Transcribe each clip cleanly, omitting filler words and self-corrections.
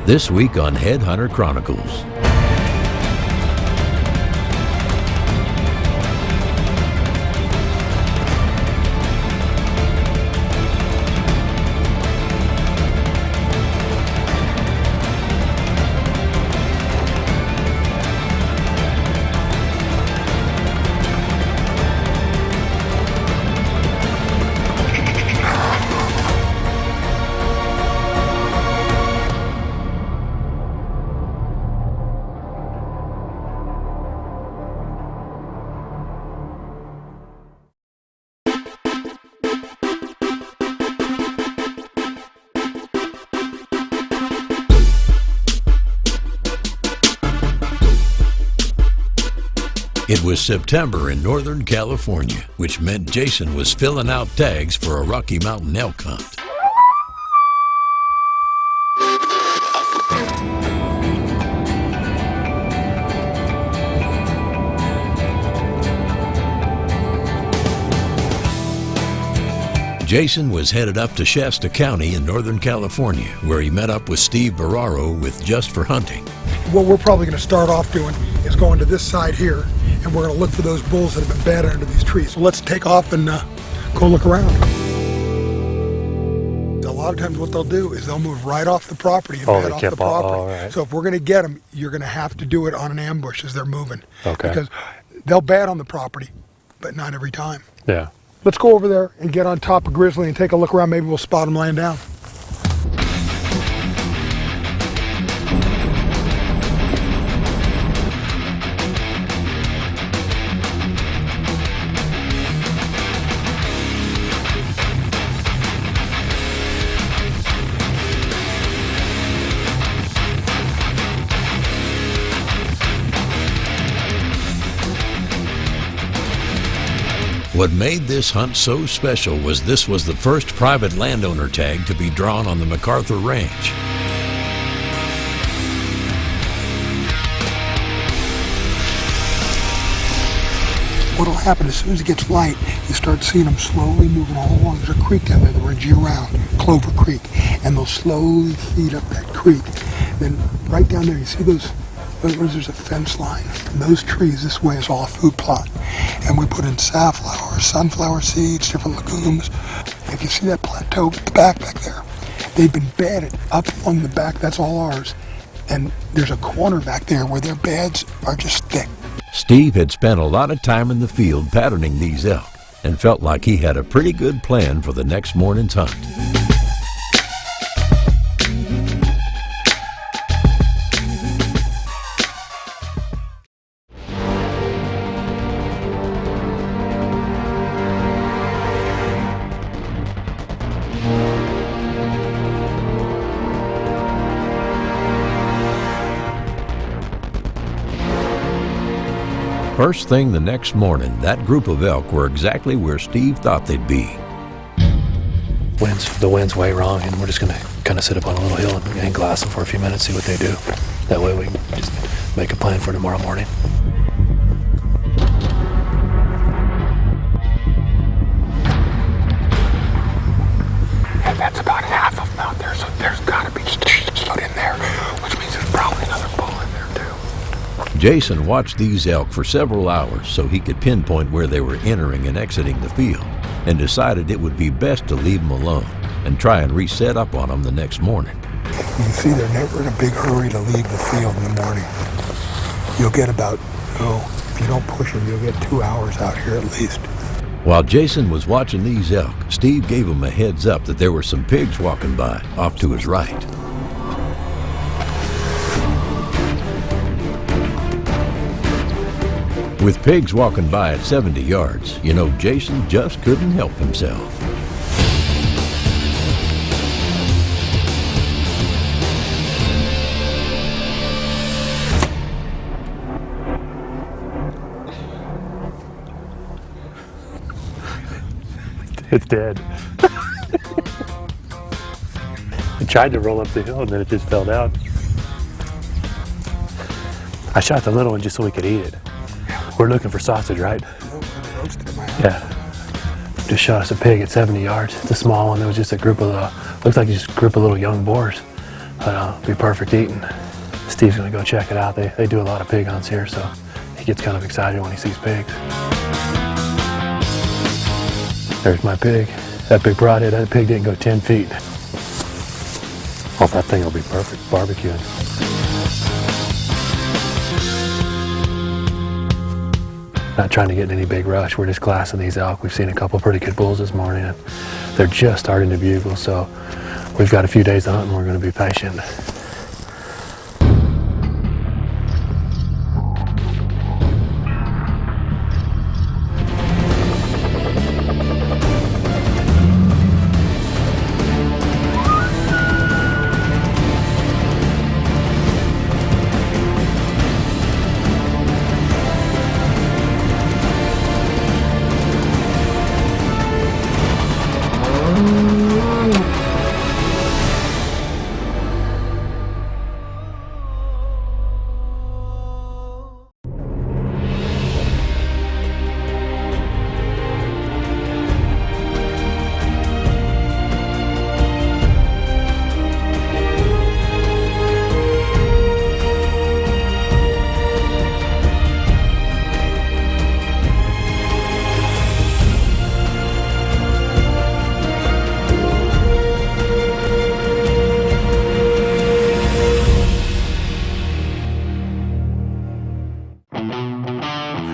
This week on Headhunter Chronicles. It was September in Northern California, which meant Jason was filling out tags for a Rocky Mountain elk hunt. Jason was headed up to Shasta County in Northern California, where he met up with Steve Barraro with Just for Hunting. What we're probably going to start off doing is going to this side here, and we're going to look for those bulls that have been bad under these trees. So let's take off and go look around. A lot of times what they'll do is they'll move right off the property and head off the property. Right. So if we're going to get them, you're going to have to do it on an ambush as they're moving. Okay. Because they'll bat on the property, but not every time. Yeah. Let's go over there and get on top of Grizzly and take a look around. Maybe we'll spot them laying down. What made this hunt so special was this was the first private landowner tag to be drawn on the MacArthur Range. What'll happen as soon as it gets light, you start seeing them slowly moving all along. There's a creek down there that runs year-round, Clover Creek, and they'll slowly feed up that creek. Then right down there, you see those, there's a fence line. And those trees this way is all a food plot. And we put in safflower, sunflower seeds, different legumes. If you see that plateau at the back there, they've been bedded up along the back, that's all ours. And there's a corner back there where their beds are just thick. Steve had spent a lot of time in the field patterning these elk and felt like he had a pretty good plan for the next morning's hunt. First thing the next morning, that group of elk were exactly where Steve thought they'd be. The wind's way wrong, and we're just going to kind of sit up on a little hill and glass them for a few minutes, see what they do. That way we can just make a plan for tomorrow morning. And that's about half of them out there, so there's got to be stood in there, which means there's probably another bull in there too. Jason watched these elk for several hours so he could pinpoint where they were entering and exiting the field, and decided it would be best to leave them alone and try and reset up on them the next morning. You can see they're never in a big hurry to leave the field in the morning. You'll get about, if you don't push them, you'll get 2 hours out here at least. While Jason was watching these elk, Steve gave him a heads up that there were some pigs walking by off to his right. With pigs walking by at 70 yards, you know Jason just couldn't help himself. It's dead. It tried to roll up the hill and then it just fell down. I shot the little one just so we could eat it. We're looking for sausage, right? Yeah. Just shot us a pig at 70 yards. It's a small one. There was just a group of, looks like just a group of little young boars. But it'll be perfect eating. Steve's gonna go check it out. They do a lot of pig hunts here, so he gets kind of excited when he sees pigs. There's my pig. That big broadhead, that pig didn't go 10 feet. Oh, that thing will be perfect barbecuing. Not trying to get in any big rush. We're just glassing these elk. We've seen a couple pretty good bulls this morning, and they're just starting to bugle, so we've got a few days to hunt and we're going to be patient.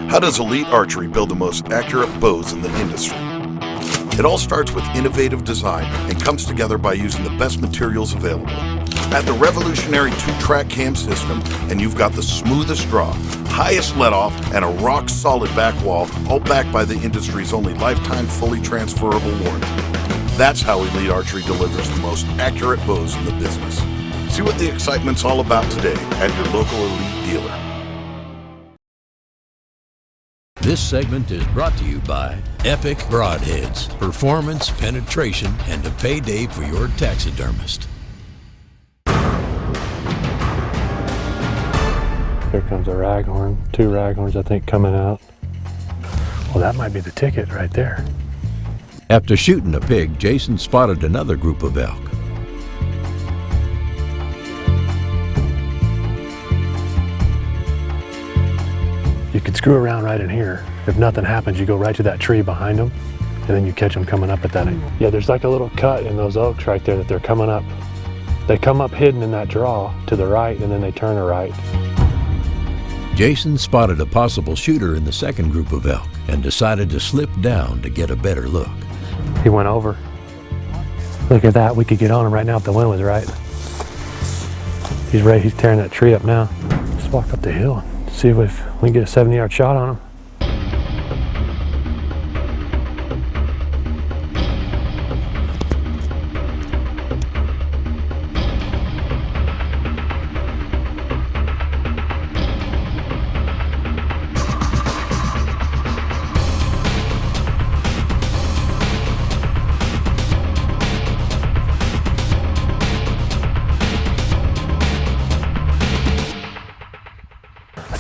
How does Elite Archery build the most accurate bows in the industry? It all starts with innovative design and comes together by using the best materials available. Add the revolutionary 2-track cam system and you've got the smoothest draw, highest let-off, and a rock-solid back wall, all backed by the industry's only lifetime fully transferable warranty. That's how Elite Archery delivers the most accurate bows in the business. See what the excitement's all about today at your local Elite dealer. This segment is brought to you by Epic Broadheads, performance, penetration, and a payday for your taxidermist. Here comes a raghorn, 2 raghorns I think coming out. Well, that might be the ticket right there. After shooting a pig, Jason spotted another group of elk. You could screw around right in here. If nothing happens, you go right to that tree behind them, and then you catch them coming up at that. Yeah, there's like a little cut in those oaks right there that they're coming up. They come up hidden in that draw to the right, and then they turn a right. Jason spotted a possible shooter in the second group of elk and decided to slip down to get a better look. He went over. Look at that. We could get on him right now if the wind was right. He's ready. He's tearing that tree up now. Let's walk up the hill and see if we can get a 70-yard shot on him.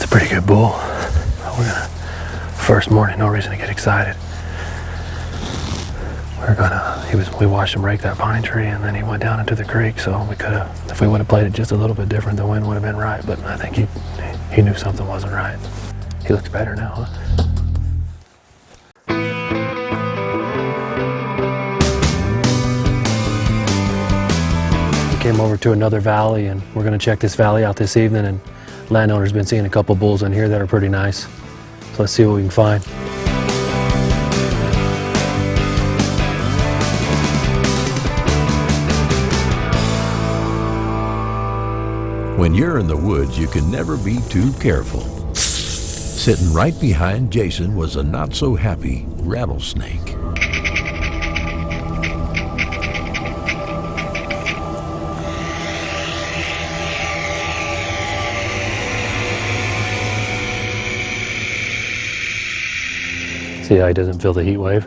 Pretty good bull. We're gonna, first morning, no reason to get excited. We watched him rake that pine tree and then he went down into the creek, so we could have, if we would have played it just a little bit different, the wind would have been right, but I think he knew something wasn't right. He looks better now, huh? We came over to another valley and we're gonna check this valley out this evening, and landowner's been seeing a couple bulls in here that are pretty nice. So let's see what we can find. When you're in the woods, you can never be too careful. Sitting right behind Jason was a not-so-happy rattlesnake. See how he doesn't feel the heat wave?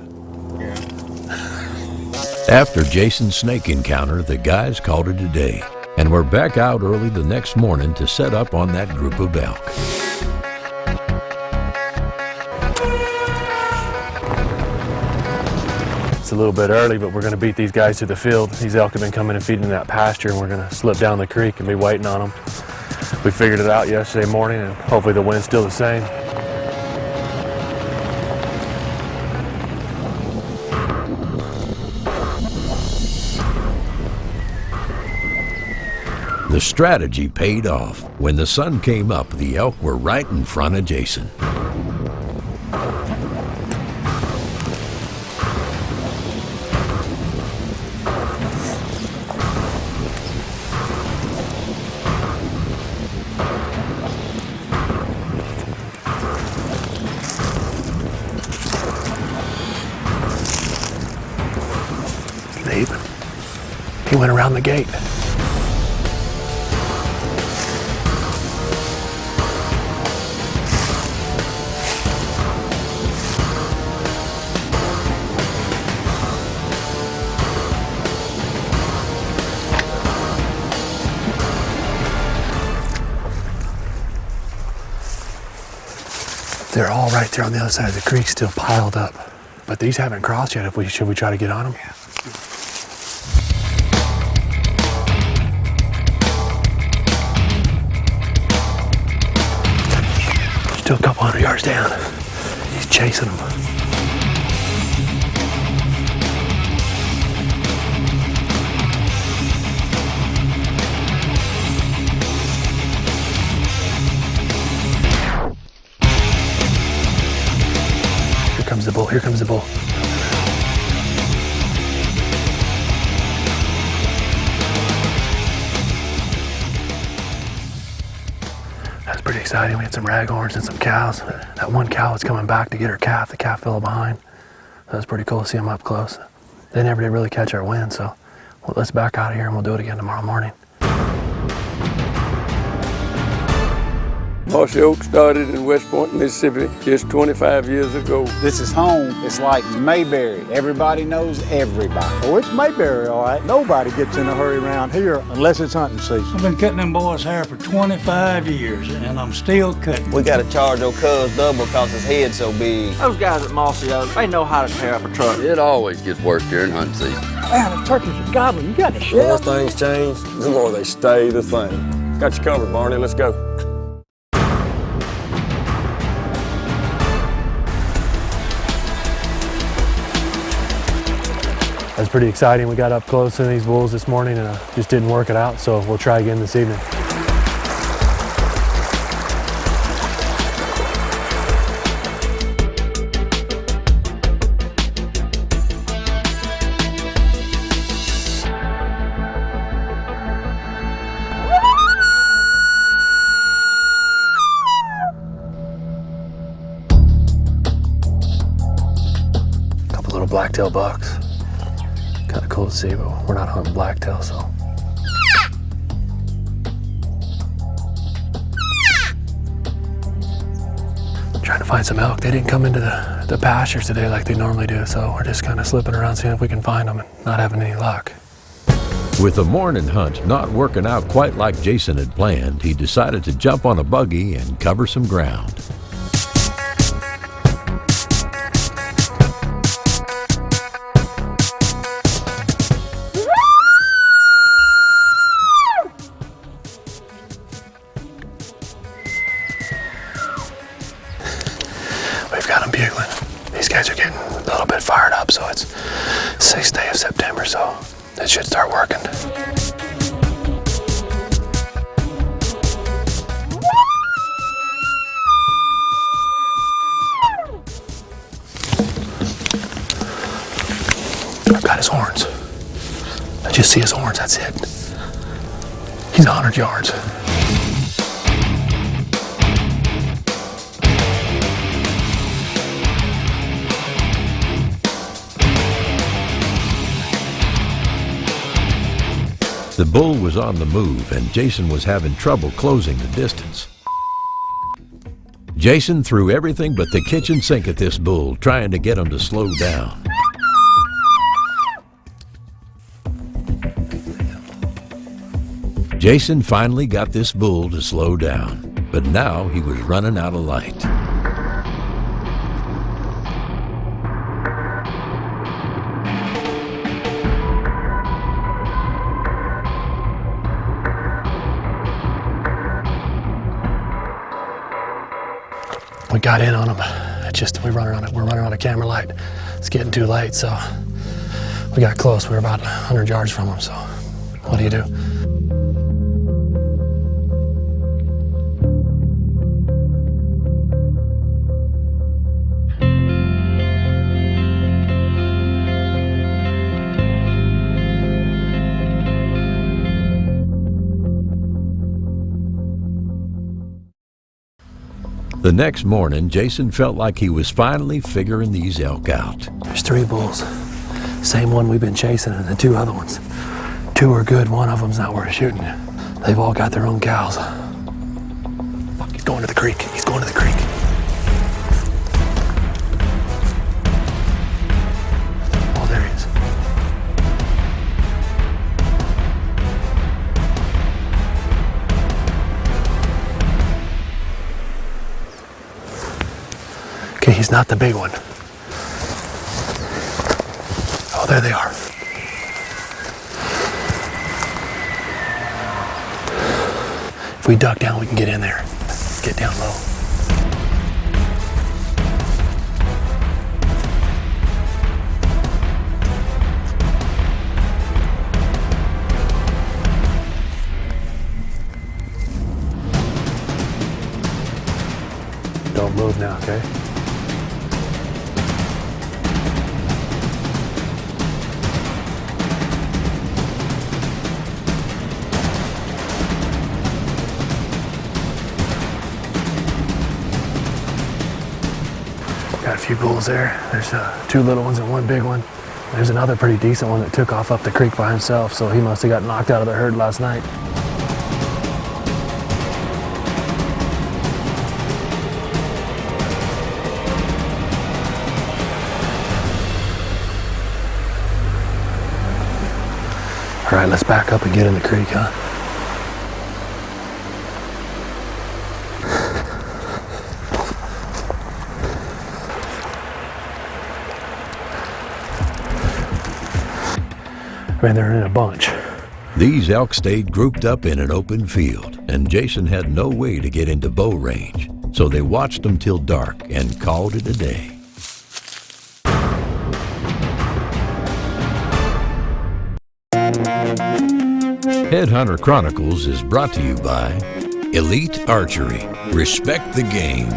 After Jason's snake encounter, the guys called it a day, and were back out early the next morning to set up on that group of elk. It's a a little bit early, but we're going to beat these guys to the field. These elk have been coming and feeding in that pasture, and we're going to slip down the creek and be waiting on them. We figured it out yesterday morning, and hopefully the wind's still the same. The strategy paid off. When the sun came up, the elk were right in front of Jason. Leaving. He went around the gate. They're all right there on the other side of the creek, still piled up. But these haven't crossed yet. Should we try to get on them? Yeah, let's do it. Still a couple 100 yards down. He's chasing them. Here comes the bull, here comes the bull. That's pretty exciting. We had some raghorns and some cows. That one cow was coming back to get her calf. The calf fell behind. That was pretty cool to see them up close. They never did really catch our wind, so let's back out of here and we'll do it again tomorrow morning. Mossy Oak started in West Point, Mississippi just 25 years ago. This is home. It's like Mayberry. Everybody knows everybody. Oh, it's Mayberry, all right. Nobody gets in a hurry around here unless it's hunting season. I've been cutting them boys' hair for 25 years, and I'm still cutting. We got to charge old cuz double because his head's so big. Those guys at Mossy Oak, they know how to tear up a truck. It always gets worse during hunting season. Man, the turkeys are gobbling. You got the shit. Unless things change, the more they stay the same. Got you covered, Barney. Let's go. That's pretty exciting. We got up close to these bulls this morning and just didn't work it out, so we'll try again this evening. Couple little blacktail bucks. Kind of cool to see, but we're not hunting blacktail, so. Trying to find some elk. They didn't come into the pastures today like they normally do, so we're just kind of slipping around seeing if we can find them and not having any luck. With the morning hunt not working out quite like Jason had planned, he decided to jump on a buggy and cover some ground. We've got them bugling. These guys are getting a little bit fired up, so it's 6th day of September, so it should start working. I've got his horns. I just see his horns, that's it. He's 100 yards. The bull was on the move, and Jason was having trouble closing the distance. Jason threw everything but the kitchen sink at this bull, trying to get him to slow down. Jason finally got this bull to slow down, but now he was running out of light. got in on them. It's just we're running out of camera light. It's getting too late, so we got close. We were about 100 yards from them, so what do you do? The next morning, Jason felt like he was finally figuring these elk out. There's 3 bulls. Same one we've been chasing and the 2 other ones. 2 are good, one of them's not worth shooting. They've all got their own cows. Fuck, he's going to the creek. He's going to the creek. Oh, there he is. Okay, he's not the big one. Oh, there they are. If we duck down, we can get in there. Get down low. Don't move now, okay? Got a few bulls there. There's 2 little ones and 1 big one. There's another pretty decent one that took off up the creek by himself, so he must have got knocked out of the herd last night. All right, let's back up and get in the creek, huh? Man, they're in a bunch. These elk stayed grouped up in an open field, and Jason had no way to get into bow range, so they watched them till dark and called it a day. Headhunter Chronicles is brought to you by Elite Archery, Respect the Game,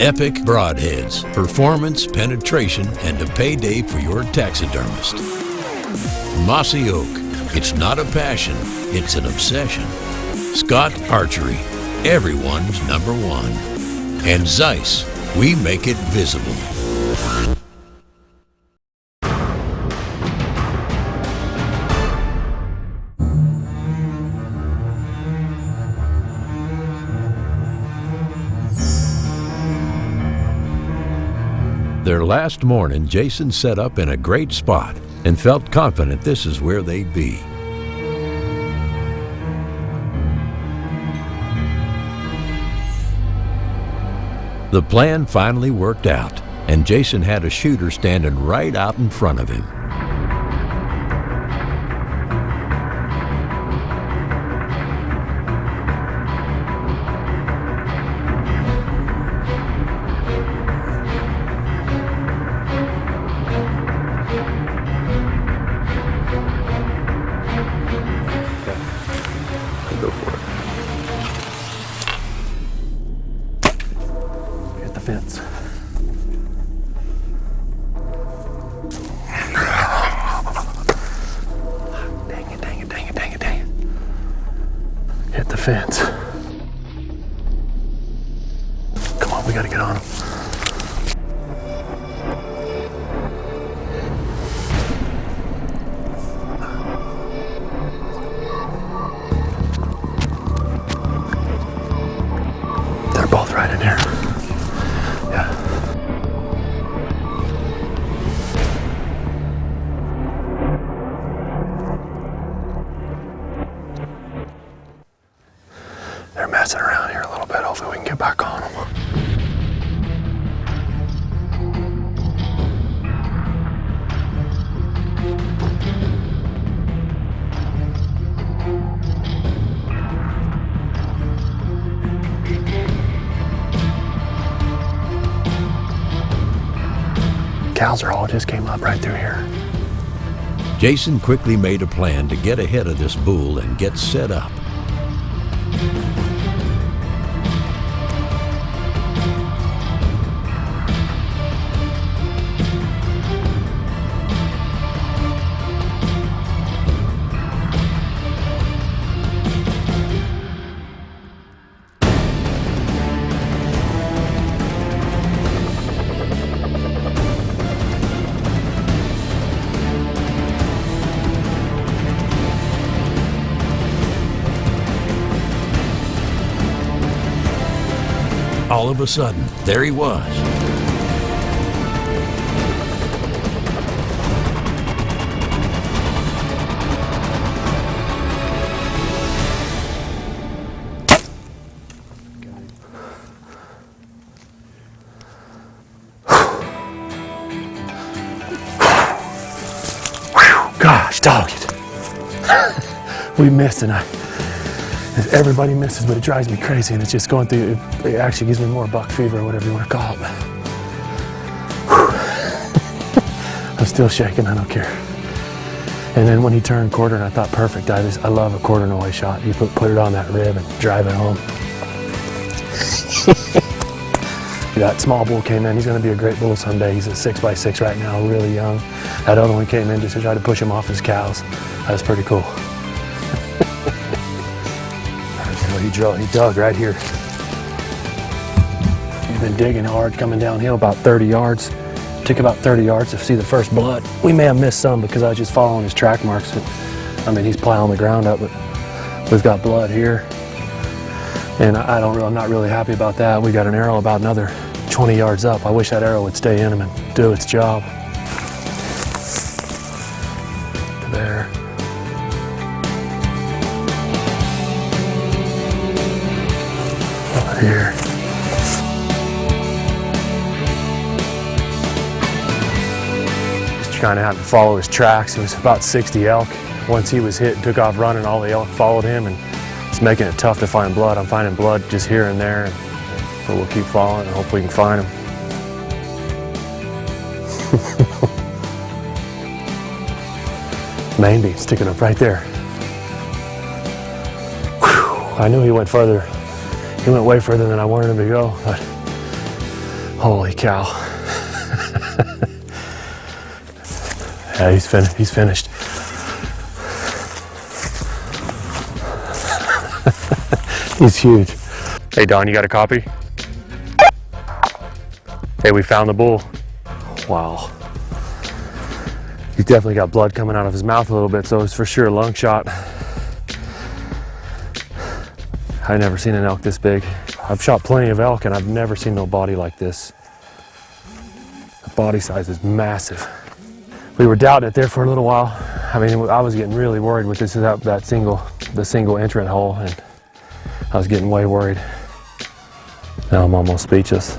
Epic Broadheads, Performance, Penetration, and a payday for your taxidermist. Mossy Oak, it's not a passion, it's an obsession. Scott Archery, everyone's #1. And Zeiss, we make it visible. Their last morning, Jason set up in a great spot and felt confident this is where they'd be. The plan finally worked out, and Jason had a shooter standing right out in front of him. Go for it. Hit the fence. Dang it, dang it, dang it, dang it, dang it. Hit the fence. Come on, we gotta get on him. They're both right in here. Yeah. cows are all just came up right through here. Jason quickly made a plan to get ahead of this bull and get set up. All of a sudden, there he was. Gosh, dog it. We missed tonight. Everybody misses, but it drives me crazy, and it's just going through, it actually gives me more buck fever or whatever you want to call it. I'm still shaking, I don't care. And then when he turned quarter, and I thought, perfect, I love a quarter noise shot. You put it on that rib and drive it home. That small bull came in, he's going to be a great bull someday. He's a 6x6 right now, really young. That other one came in just to try to push him off his cows. That was pretty cool. He dug right here. He's been digging hard, coming downhill about 30 yards. Took about 30 yards to see the first blood. We may have missed some because I was just following his track marks. I mean, he's plowing the ground up, but we've got blood here. And I'm not really happy about that. We got an arrow about another 20 yards up. I wish that arrow would stay in him and do its job. There. Here. Just trying to have to follow his tracks. It was about 60 elk. Once he was hit and took off running, all the elk followed him, and it's making it tough to find blood. I'm finding blood just here and there, but we'll keep following and hopefully we can find him. Main beam sticking up right there. Whew. I knew he went further. He went way further than I wanted him to go, but holy cow. Yeah, he's finished. He's huge. Hey Don, you got a copy? Hey, we found the bull. Wow. He's definitely got blood coming out of his mouth a little bit, so it's for sure a lung shot. I've never seen an elk this big. I've shot plenty of elk and I've never seen no body like this. The body size is massive. We were doubting it there for a little while. I mean, I was getting really worried with the single entrant hole, and I was getting way worried. Now I'm almost speechless.